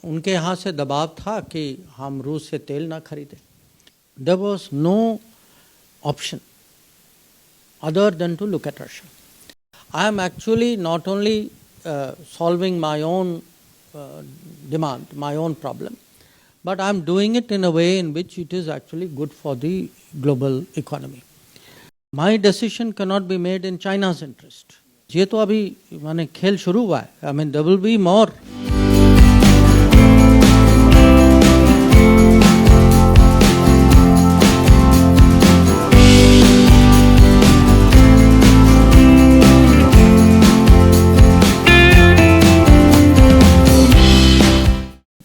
उनके यहाँ से दबाव था कि हम रूस से तेल ना खरीदें. There was no option other than to look at Russia. I am actually not only solving my own demand, my own problem, but I am doing it in a way in which it is actually good for the global economy. My decision cannot be made in China's interest. ये तो अभी माने खेल शुरू हुआ है. I mean, there will be more.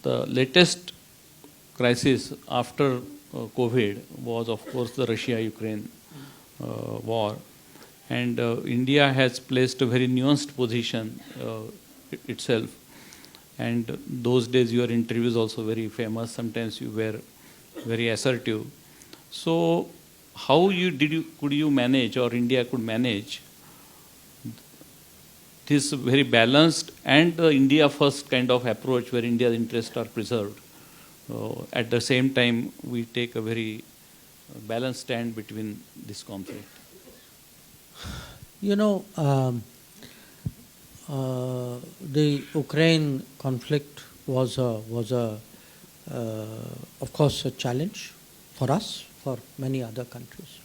The latest crisis after COVID was, of course, the Russia-Ukraine war, and India has placed a very nuanced position itself. And those days, your interviews also very famous. Sometimes you were very assertive. So, how could you manage, or India could manage this very balanced and India first kind of approach where India's interests are preserved? At the same time, we take a very balanced stand between this conflict. You know, the Ukraine conflict was of course a challenge for us, for many other countries.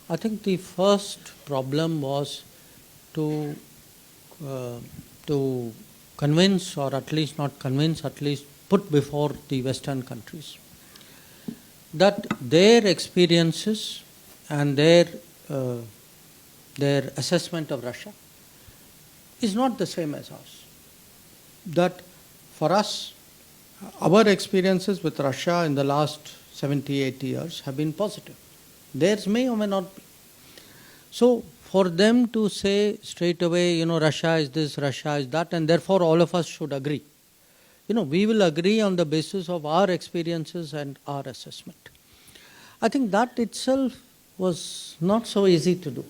I think the first problem was to convince, or at least not convince, at least put before the Western countries that their experiences and their assessment of Russia is not the same as ours. That for us, our experiences with Russia in the last 70, 80 years have been positive. Theirs may or may not be. So, for them to say straight away, Russia is this, Russia is that, and therefore all of us should agree. We will agree on the basis of our experiences and our assessment. I think that itself was not so easy to do.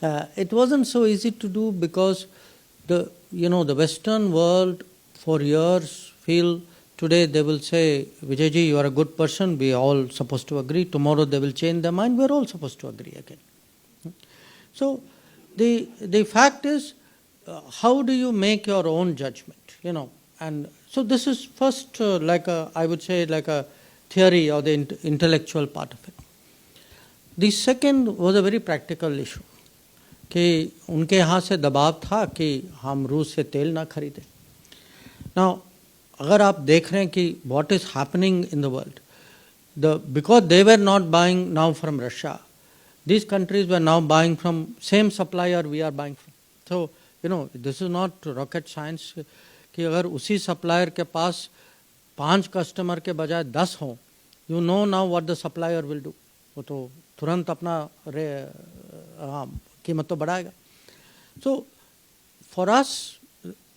It wasn't so easy to do because the Western world for years feel, today they will say, Vijayji, you are a good person, we are all supposed to agree. Tomorrow they will change their mind, we are all supposed to agree again. So the fact is, how do you make your own judgment? And so this is first I would say like a theory or the intellectual part of it. The second was a very practical issue. कि उनके यहाँ से दबाव था कि हम रूस से तेल ना खरीदें. Now, अगर आप देख रहे हैं कि what is happening in the world, because they were not buying now from Russia, these countries were now buying from same supplier we are buying from. So, this is not rocket science कि अगर उसी supplier के पास 5 customer के बजाय 10 हों, you know now what the supplier will do. वो तो तुरंत अपना कीमत तो बढ़ाएगा. So, for us,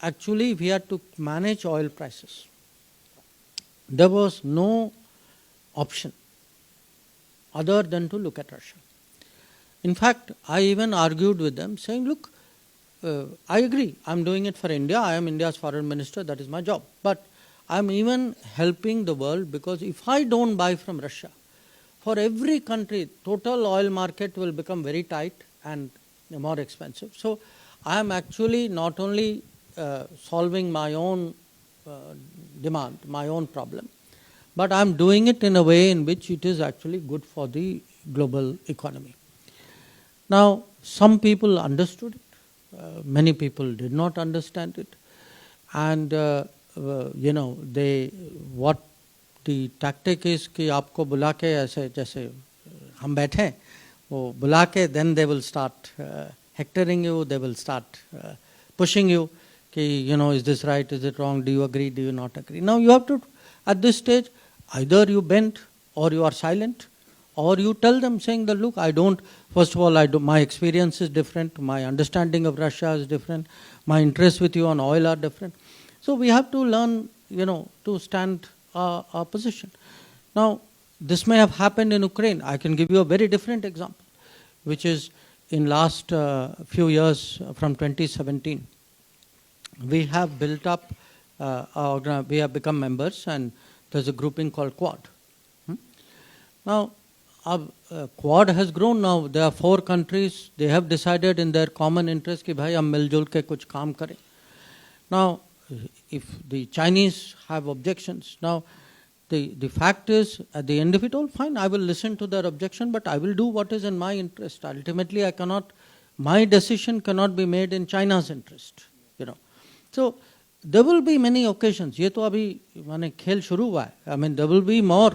actually we had to manage oil prices. There was no option other than to look at Russia. In fact, I even argued with them saying, look, I agree, I'm doing it for India, I am India's foreign minister, that is my job. But I'm even helping the world because if I don't buy from Russia, for every country, total oil market will become very tight and more expensive. So I am actually not only solving my own demand, my own problem, but I am doing it in a way in which it is actually good for the global economy. Now, some people understood it, many people did not understand it, and what the tactic is कि आपको बुला के ऐसे जैसे हम बैठे हैं, वो बुला के then they will start hectoring you, they will start pushing you कि is this right, is it wrong, do you agree, do you not agree. Now you have to, at this stage, either you bend or you are silent, or you tell them saying that look, I don't, first of all, my experience is different, my understanding of Russia is different, my interests with you on oil are different. So we have to learn, to stand our position. Now, this may have happened in Ukraine. I can give you a very different example, which is in last few years from 2017. We have built up we have become members, and there's a grouping called Quad. Now, Quad has grown now. There are 4 countries. They have decided in their common interest कि भाई हम मिलजुल के कुछ काम करें. Now, if the Chinese have objections, now the fact is, at the end of it all, fine, I will listen to their objection, but I will do what is in my interest. Ultimately, my decision cannot be made in China's interest. So there will be many occasions. ये तो अभी माने खेल शुरू हुआ है. I mean, there will be more